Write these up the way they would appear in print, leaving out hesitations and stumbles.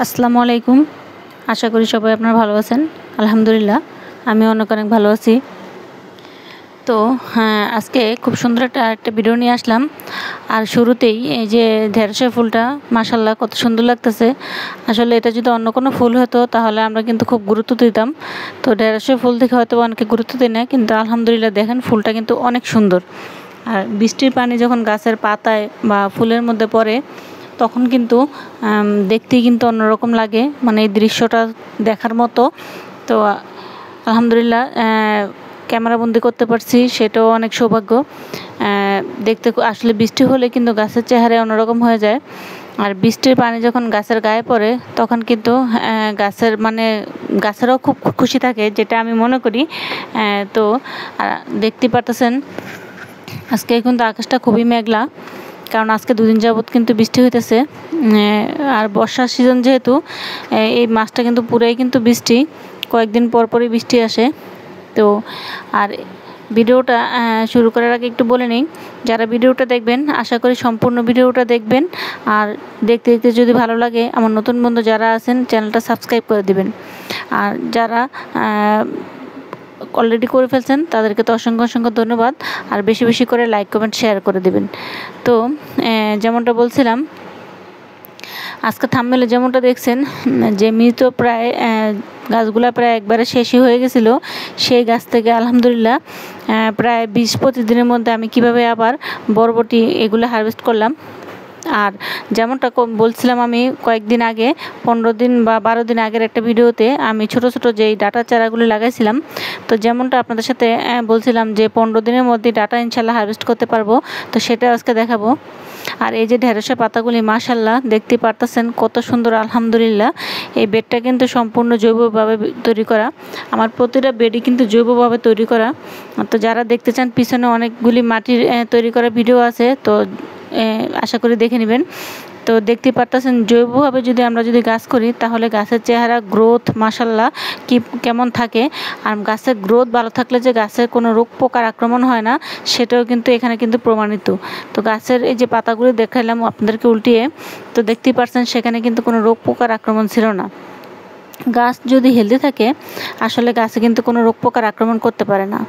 আসসালামু আলাইকুম। আশা করি সবাই আপনারা ভালো আছেন। আলহামদুলিল্লাহ আমি অনেক ভালো আছি। তো আজকে খুব সুন্দর একটা ভিডিও নিয়ে আসলাম। আর শুরুতেই এই যে ঢেঁড়সের ফুলটা মাশাআল্লাহ কত সুন্দর লাগতেছে। আসলে এটা যদি অন্য কোনো ফুল হতো তাহলে আমরা কিন্তু খুব গুরুত্ব দিতাম। তো ঢেঁড়সের ফুল দেখে হয়তো অনেকে গুরুত্ব দেয় না, কিন্তু আলহামদুলিল্লাহ দেখেন ফুলটা কিন্তু অনেক সুন্দর। আর বৃষ্টির পানি যখন গাছের পাতায় বা ফুলের মধ্যে পড়ে তখন কিন্তু দেখতেই কিন্তু অন্যরকম লাগে, মানে এই দৃশ্যটা দেখার মতো। তো আলহামদুলিল্লাহ ক্যামেরাবন্দি করতে পারছি, সেটাও অনেক সৌভাগ্য। দেখতে আসলে বৃষ্টি হলে কিন্তু গাছের চেহারা অন্যরকম হয়ে যায়। আর বৃষ্টির পানি যখন গাছের গায়ে পড়ে তখন কিন্তু গাছেরও খুব খুশি থাকে, যেটা আমি মনে করি। তো দেখতে পারতেছেন আজকে কিন্তু আকাশটা খুবই মেঘলা, কারণ আজকে দুদিন যাবৎ কিন্তু বৃষ্টি হইতেছে। আর বর্ষার সিজন যেহেতু এই মাসটা কিন্তু পুরাই কিন্তু বৃষ্টি, কয়েকদিন পর পরই বৃষ্টি আসে। তো আর ভিডিওটা শুরু করার আগে একটু বলে নিই, যারা ভিডিওটা দেখবেন আশা করি সম্পূর্ণ ভিডিওটা দেখবেন। আর দেখতে দেখতে যদি ভালো লাগে আমার নতুন বন্ধু যারা আছেন চ্যানেলটা সাবস্ক্রাইব করে দিবেন। আর যারা অলরেডি করে ফেলছেন তাদেরকে তো অসংখ্য ধন্যবাদ। আর বেশি বেশি করে লাইক কমেন্ট শেয়ার করে দিবেন। তো যেমনটা বলছিলাম, আজকে থাম্বনেলে যেমনটা দেখছেন যে মৃত প্রায় গাছগুলা প্রায় একবারে শেষই হয়ে গেছিলো, সেই গাছ থেকে আলহামদুলিল্লাহ প্রায় 20-25 দিনের মধ্যে আমি কিভাবে আবার বরবটি এগুলো হারভেস্ট করলাম। আর যেমনটা বলছিলাম আমি কয়েকদিন আগে 15 দিন বা 12 দিন আগের একটা ভিডিওতে, আমি ছোট ছোট যেই ডাটা চারাগুলো লাগাইছিলাম, তো যেমনটা আপনাদের সাথে বলছিলাম যে 15 দিনের মধ্যে ডাটা ইনশাল্লাহ হারভেস্ট করতে পারবো, তো সেটা আজকে দেখাবো। আর এই যে ঢেঁড়সের পাতাগুলি মাশাআল্লাহ দেখতে পারতেছেন কত সুন্দর। আলহামদুলিল্লাহ এই বেডটা কিন্তু সম্পূর্ণ জৈবভাবে তৈরি করা, আমার প্রতিটা বেডই কিন্তু জৈবভাবে তৈরি করা। তো যারা দেখতে চান পিছনে অনেকগুলি মাটির তৈরি করা ভিডিও আছে, তো আশা করি দেখে নেবেন। তো দেখতে পারতেছেন জৈবভাবে আমরা যদি গাছ করি তাহলে গাছের চেহারা গ্রোথ মাশাআল্লাহ কেমন থাকে। আর গাছের গ্রোথ ভালো থাকলে যে গাছের কোনো রোগ পোকার আক্রমণ হয় না, সেটাও কিন্তু এখানে কিন্তু প্রমাণিত। তো গাছের এই যে পাতাগুলো দেখাইলাম আপনাদেরকে উল্টিয়ে, তো দেখতেই পারছেন সেখানে কিন্তু কোনো রোগ পোকার আক্রমণ ছিল না। গাছ যদি হেলদি থাকে আসলে গাছে কিন্তু কোনো রোগ পোকার আক্রমণ করতে পারে না।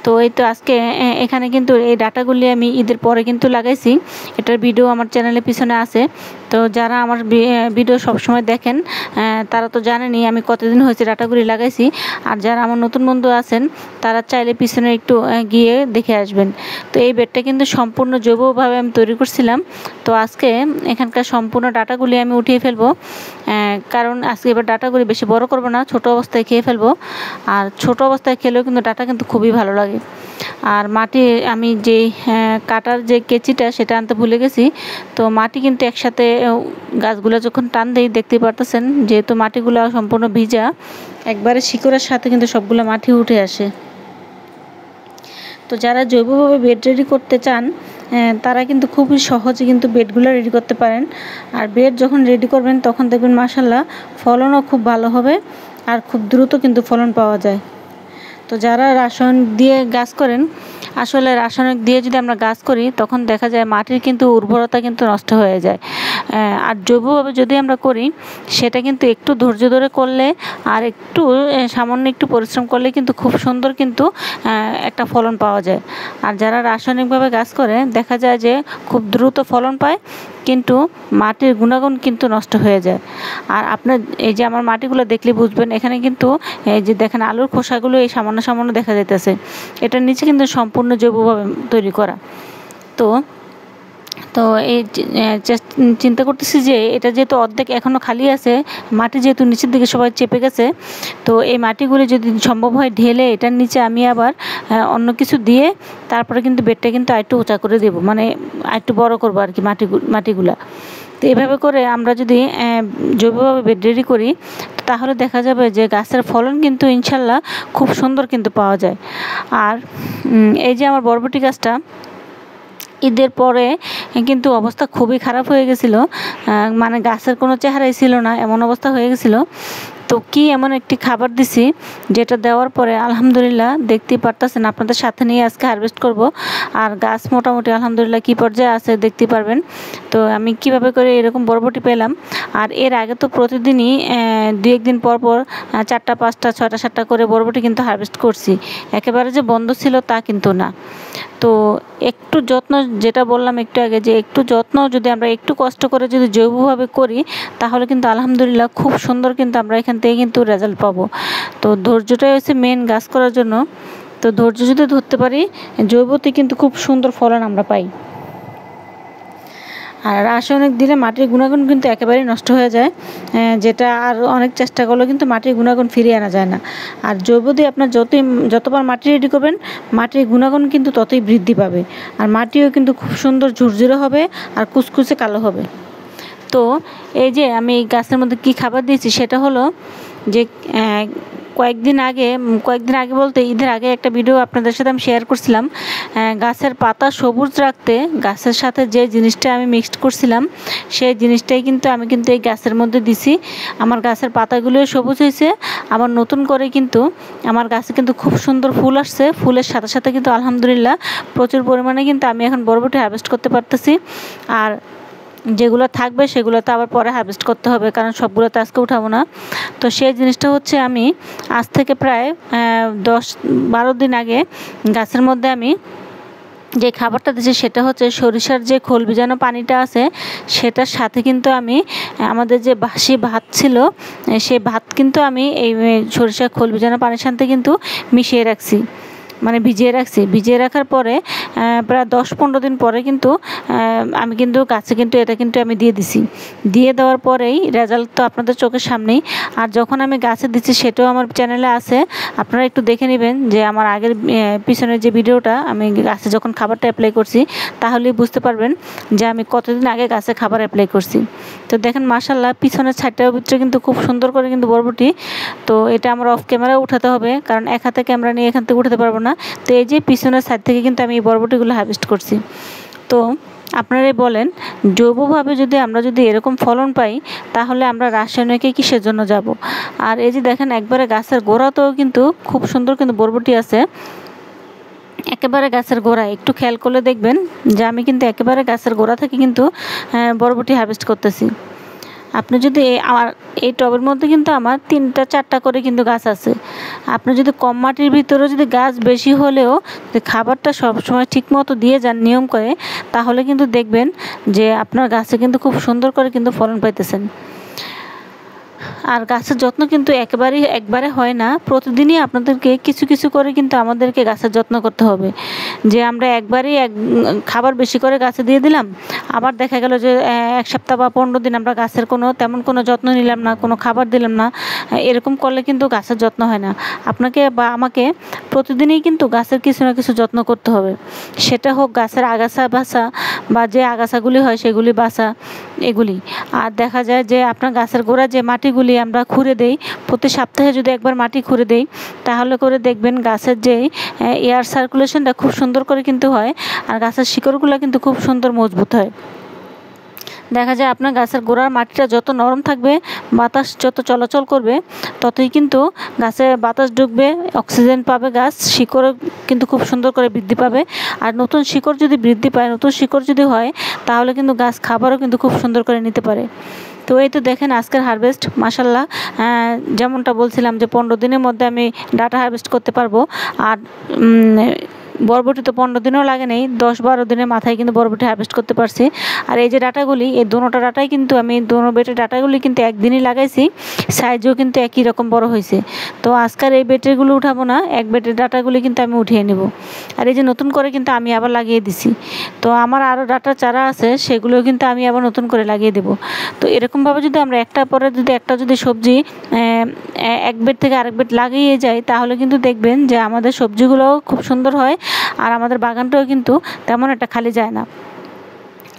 তো এই তো আজকে এখানে কিন্তু এই ডাটাগুলি আমি ঈদের পরে কিন্তু লাগাইছি, এটার ভিডিও আমার চ্যানেলের পিছনে আছে। তো যারা আমার ভিডিও সবসময় দেখেন তারা তো জানেনই আমি কতদিন হয়েছে ডাটাগুলি লাগাইছি। আর যারা আমার নতুন বন্ধু আছেন তারা চাইলে পিছনে একটু গিয়ে দেখে আসবেন। তো এই বেডটা কিন্তু সম্পূর্ণ জৈবভাবে আমি তৈরি করছিলাম। তো আজকে এখানকার সম্পূর্ণ ডাটাগুলি আমি উঠিয়ে ফেলবো, কারণ আজকে এবার ডাটাগুলি বেশি বড় করব না, ছোট অবস্থায় খেয়ে ফেলবো। আর ছোট অবস্থায় খেলেও কিন্তু ডাটা কিন্তু খুবই ভালো লাগে। আর মাটি আমি যে কাটার যে কেচিটা সেটা আনতে ভুলে গেছি। তো মাটি কিন্তু একসাথে গাছগুলো যখন টান দেই দেখতে পারতেছেন, যেহেতু মাটিগুলো সম্পূর্ণ ভিজা, একবারে শিকড়ের সাথে কিন্তু সবগুলো মাটি উঠে আসে। তো যারা জৈবভাবে বেড রেডি করতে চান তারা কিন্তু খুবই সহজে কিন্তু বেডগুলো রেডি করতে পারেন। আর বেড যখন রেডি করবেন তখন দেখবেন মাশাআল্লাহ ফলনও খুব ভালো হবে, আর খুব দ্রুত কিন্তু ফলন পাওয়া যায়। তো যারা রাসায়নিক দিয়ে গাছ করেন, আসলে রাসায়নিক দিয়ে যদি আমরা গাছ করি তখন দেখা যায় মাটির কিন্তু উর্বরতা কিন্তু নষ্ট হয়ে যায়। আর জৈবভাবে যদি আমরা করি সেটা কিন্তু একটু ধৈর্য ধরে করলে আর একটু সামান্য একটু পরিশ্রম করলে কিন্তু খুব সুন্দর কিন্তু একটা ফলন পাওয়া যায়। আর যারা রাসায়নিকভাবে গাছ করে দেখা যায় যে খুব দ্রুত ফলন পায়, কিন্তু মাটির গুণাগুণ কিন্তু নষ্ট হয়ে যায়। আর আপনার এই যে আমার মাটিগুলো দেখলে বুঝবেন, এখানে কিন্তু এই যে দেখেন আলুর খোসাগুলো এই সামান্য সামান্য দেখা যাইতেছে, এটার নিচে কিন্তু সম্পূর্ণ জৈবভাবে তৈরি করা। তো এই চিন্তা করতেছি যে এটা যেহেতু অর্ধেক এখনও খালি আছে, মাটি যেহেতু নিচের দিকে সবাই চেপে গেছে, তো এই মাটিগুলি যদি সম্ভব হয় ঢেলে এটার নিচে আমি আবার অন্য কিছু দিয়ে তারপরে কিন্তু বেডটা কিন্তু আরেকটু উঁচা করে দেবো, মানে আরেকটু বড় করবো আর কি মাটিগুলা। তো এভাবে করে আমরা যদি জৈবভাবে বেড রেডি করি তাহলে দেখা যাবে যে গাছের ফলন কিন্তু ইনশাল্লাহ খুব সুন্দর কিন্তু পাওয়া যায়। আর এই যে আমার বরবটি গাছটা ঈদের পরে কিন্তু অবস্থা খুবই খারাপ হয়ে গেছিলো, মানে গাছের কোনো চেহারাই ছিল না, এমন অবস্থা হয়ে গেছিলো। তো কি এমন একটি খাবার দিছি যেটা দেওয়ার পরে আলহামদুলিল্লাহ দেখতেই পারতেছেন, আপনাদের সাথে নিয়ে আজকে হারভেস্ট করব। আর গাছ মোটামুটি আলহামদুলিল্লাহ কি পর্যায়ে আছে দেখতে পারবেন। তো আমি কিভাবে করে এরকম বরবটি পেলাম। আর এর আগে তো প্রতিদিনই 2-1 দিন পর পর 4টা 5টা 6টা 7টা করে বরবটি কিন্তু হারভেস্ট করছি। একেবারে যে বন্ধ ছিল তা কিন্তু না। তো একটু যত্ন, যেটা বললাম একটু আগে, যে একটু যত্ন যদি আমরা একটু কষ্ট করে যদি জৈবভাবে করি তাহলে কিন্তু আলহামদুলিল্লাহ খুব সুন্দর কিন্তু আমরা এখান থেকে কিন্তু রেজাল্ট পাবো। তো ধৈর্যটাই হচ্ছে মেন গাছ করার জন্য। তো ধৈর্য যদি ধরতে পারি জৈবতে কিন্তু খুব সুন্দর ফলন আমরা পাই। আর রাসায়নিক দিলে মাটির গুণাগুণ কিন্তু একেবারেই নষ্ট হয়ে যায়, যেটা আর অনেক চেষ্টা করলেও কিন্তু মাটির গুণাগুণ ফিরিয়ে আনা যায় না। আর জৈব দিয়ে আপনার যতবার মাটি রেডি করবেন মাটির গুণাগুণ কিন্তু ততই বৃদ্ধি পাবে। আর মাটিও কিন্তু খুব সুন্দর ঝুরঝুরে হবে আর কুচকুচে কালো হবে। তো এই যে আমি এই গাছের মধ্যে কি খাবার দিয়েছি সেটা হলো যে কয়েকদিন আগে বলতে ঈদের আগে একটা ভিডিও আপনাদের সাথে আমি শেয়ার করছিলাম। গাছের পাতা সবুজ রাখতে গাছের সাথে যে জিনিসটা আমি মিক্সড করছিলাম সেই জিনিসটাই কিন্তু আমি এই গাছের মধ্যে দিছি। আমার গাছের পাতাগুলোও সবুজ হয়েছে। আবার নতুন করে কিন্তু আমার গাছে কিন্তু খুব সুন্দর ফুল আসছে। ফুলের সাথে সাথে কিন্তু আলহামদুলিল্লাহ প্রচুর পরিমাণে কিন্তু আমি এখন বরবটি হারভেস্ট করতে পারতেছি। আর যেগুলো থাকবে সেগুলো তো আবার পরে হারভেস্ট করতে হবে, কারণ সবগুলো তো আজকে উঠাবো না। তো সেই জিনিসটা হচ্ছে আমি আজ থেকে প্রায় 10-12 দিন আগে গাছের মধ্যে আমি যে খাবারটা দিয়েছি সেটা হচ্ছে সরিষার যে খোল ভিজানো পানিটা আছে সেটার সাথে কিন্তু আমি আমাদের যে বাসি ভাত ছিল সেই ভাত কিন্তু আমি এই সরিষার খোল ভিজানো পানির সাথে কিন্তু মিশিয়ে রাখছি, মানে ভিজিয়ে রাখার পরে প্রায় 10-15 দিন পরে কিন্তু আমি কিন্তু গাছে কিন্তু এটা কিন্তু আমি দিয়ে দেওয়ার পরেই রেজাল্ট তো আপনাদের চোখের সামনেই। আর যখন আমি গাছে দিচ্ছি সেটাও আমার চ্যানেলে আছে, আপনারা একটু দেখে নেবেন যে আমার আগের পিছনের যে ভিডিওটা আমি গাছে যখন খাবারটা অ্যাপ্লাই করছি তাহলেই বুঝতে পারবেন যে আমি কতদিন আগে গাছে খাবার অ্যাপ্লাই করছি। তো দেখেন মাশাআল্লাহ পিছনের ছাইটার ভিতরে কিন্তু খুব সুন্দর করে কিন্তু বরবটি। তো এটা আমার অফ ক্যামেরা উঠাতে হবে, কারণ এক হাতে ক্যামেরা নিয়ে এখান থেকে উঠাতে পারবো না। তো এই যে পিছনের সাইড থেকে কিন্তু আমি এই বরবটিগুলো হারভেস্ট করছি। তো আপনারাই বলেন জৈবভাবে আমরা যদি এরকম ফলন পাই তাহলে আমরা রাসায়নিকে কিসের জন্য যাব। আর এই যে দেখেন একবারে গাছের গোড়াতেও কিন্তু খুব সুন্দর কিন্তু বরবটি আছে। একেবারে গাছের গোড়ায় একটু খেয়াল করলে দেখবেন যে আমি কিন্তু একেবারে গাছের গোড়া থেকে কিন্তু বরবটি হারভেস্ট করতেছি। আপনি যদি আমার এই টবের মধ্যে কিন্তু আমার 3টা-4টা করে কিন্তু গাছ আছে। আপনি যদি কম মাটির ভিতরে যদি গাছ বেশি হলেও যদি খাবারটা সবসময় ঠিকমতো দিয়ে যান নিয়ম করে তাহলে কিন্তু দেখবেন যে আপনার গাছে কিন্তু খুব সুন্দর করে কিন্তু ফলন পাইতেছেন। আর গাছের যত্ন কিন্তু একবারে হয় না, প্রতিদিনই আপনাদেরকে কিছু কিছু করে কিন্তু আমাদেরকে গাছের যত্ন করতে হবে। যে আমরা একবারেই খাবার বেশি করে গাছে দিয়ে দিলাম, আবার দেখা গেল যে 1 সপ্তাহ বা 15 দিন আমরা গাছের তেমন কোনো যত্ন নিলাম না, কোনো খাবার দিলাম না। এরকম করলে কিন্তু গাছের যত্ন হয় না। আপনাকে বা আমাকে প্রতিদিনই কিন্তু গাছের কিছু না কিছু যত্ন করতে হবে। সেটা হোক গাছের আগাছা বাছা বা যে আগাছাগুলি হয় সেগুলি বাছা এগুলি। আর দেখা যায় যে আপনার গাছের গোড়া যে মাটিগুলি আমরা খুঁড়ে দেই, প্রতি সপ্তাহে যদি একবার মাটি খুঁড়ে দেই তাহলে করে দেখবেন গাছের যে এয়ার সার্কুলেশনটা খুব সুন্দর করে কিন্তু হয়। আর গাছের শিকড়গুলো কিন্তু খুব সুন্দর মজবুত হয়। দেখা যায় আপনার গাছের গোড়ার মাটিটা যত নরম থাকবে, বাতাস যত চলাচল করবে ততই কিন্তু গাছে বাতাস ঢুকবে, অক্সিজেন পাবে, গাছ শিকড় কিন্তু খুব সুন্দর করে বৃদ্ধি পাবে। আর নতুন শিকড় যদি বৃদ্ধি পায়, নতুন শিকড় যদি হয় তাহলে কিন্তু গাছ খাবারও কিন্তু খুব সুন্দর করে নিতে পারে। তো এই তো দেখেন আজকের হারভেস্ট মাশাআল্লাহ, যেমনটা বলছিলাম যে 15 দিনের মধ্যে আমি ডাটা হারভেস্ট করতে পারবো। আর বরবটি তো 15 দিনও লাগে নেই, 10-12 দিনের মাথায় কিন্তু বরবটি হারভেস্ট করতে পারছি। আর এই যে ডাটাগুলি, এই দুটোটা ডাটাই কিন্তু আমি বেটের ডাটাগুলি কিন্তু একদিনই লাগাইছি, সাইজও কিন্তু একই রকম বড় হয়েছে। তো আজকের এই বেটেরগুলো উঠাবো না, এক বেটের ডাটাগুলি কিন্তু আমি উঠিয়ে নেব। আর এই যে নতুন করে কিন্তু আমি আবার লাগিয়ে দিছি। তো আমার আরও ডাটার চারা আছে, সেগুলোও কিন্তু আমি আবার নতুন করে লাগিয়ে দেব। তো এরকমভাবে যদি আমরা একটা পরে একটা সবজি এক বেড থেকে আরেক বেড লাগিয়ে যাই তাহলে কিন্তু দেখবেন যে আমাদের সবজিগুলোও খুব সুন্দর হয় আর আমাদের বাগানটাও কিন্তু তেমন একটা খালি যায় না।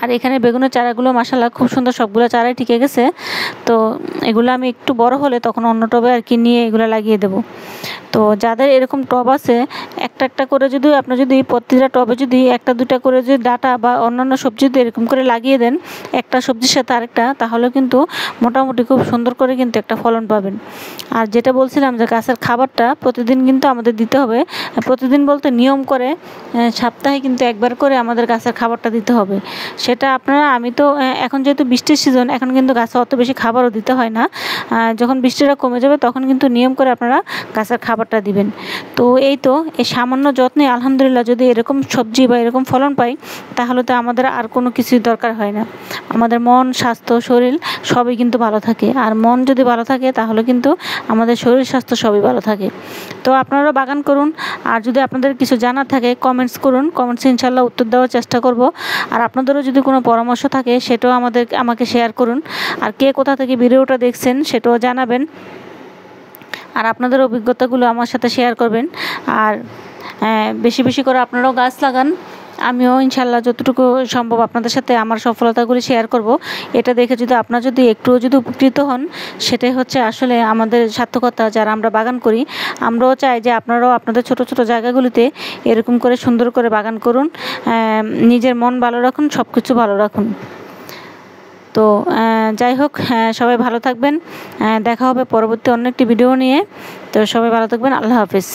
আর এখানে বেগুনের চারাগুলো মাশাআল্লাহ খুব সুন্দর, সবগুলো চারাই টিকে গেছে। তো এগুলো আমি একটু বড় হলে তখন অন্য টবে আর কি নিয়ে এগুলো লাগিয়ে দেব। তো যাদের এরকম টব আছে একটা একটা করে যদি আপনি যদি প্রতিটা টবে যদি একটা দুটা করে যদি ডাঁটা বা অন্যান্য সবজি যদি এরকম করে লাগিয়ে দেন একটা সবজির সাথে আরেকটা, তাহলে কিন্তু মোটামুটি খুব সুন্দর করে কিন্তু একটা ফলন পাবেন। আর যেটা বলছিলাম যে গাছের খাবারটা প্রতিদিন কিন্তু আমাদের দিতে হবে, প্রতিদিন বলতে নিয়ম করে সপ্তাহে কিন্তু একবার করে আমাদের গাছের খাবারটা দিতে হবে। সেটা আপনারা, আমি তো এখন যেহেতু বৃষ্টির সিজন, এখন কিন্তু গাছে অত বেশি খাবারও দিতে হয় না। যখন বৃষ্টিটা কমে যাবে তখন কিন্তু নিয়ম করে আপনারা গাছের খাবারটা দিবেন। তো এই সামান্য যত্নে আলহামদুলিল্লাহ যদি এরকম সবজি বা এরকম ফলন পাই, তাহলে তো আমাদের আর কোনো কিছুই দরকার হয় না। আমাদের মন, স্বাস্থ্য, শরীর সবই কিন্তু ভালো থাকে। আর মন যদি ভালো থাকে তাহলে কিন্তু আমাদের শরীর স্বাস্থ্য সবই ভালো থাকে। তো আপনারাও বাগান করুন। আর যদি আপনাদের কিছু জানার থাকে কমেন্টস করুন, কমেন্টসে ইনশাল্লাহ উত্তর দেওয়ার চেষ্টা করব। আর আপনাদেরও যদি কোনো পরামর্শ থাকে সেটাও আমাকে শেয়ার করুন। আর কে কোথা থেকে ভিডিওটা দেখছেন সেটাও জানাবেন। আর আপনাদের অভিজ্ঞতাগুলো আমার সাথে শেয়ার করবেন। আর বেশি বেশি করে আপনারাও গাছ লাগান। আমিও ইনশাল্লাহ যতটুকু সম্ভব আপনাদের সাথে আমার সফলতাগুলি শেয়ার করব। এটা দেখে যদি আপনারা যদি একটুও যদি উপকৃত হন, সেটাই হচ্ছে আসলে আমাদের সার্থকতা। যারা আমরা বাগান করি, আমরাও চাই যে আপনারাও আপনাদের ছোট ছোট জায়গাগুলিতে এরকম করে সুন্দর করে বাগান করুন, নিজের মন ভালো রাখুন, সব কিছু ভালো রাখুন। তো যাই হোক, সবাই ভালো থাকবেন। দেখা হবে পরবর্তী অন্য একটি ভিডিও নিয়ে। তো সবাই ভালো থাকবেন। আল্লাহ হাফিজ।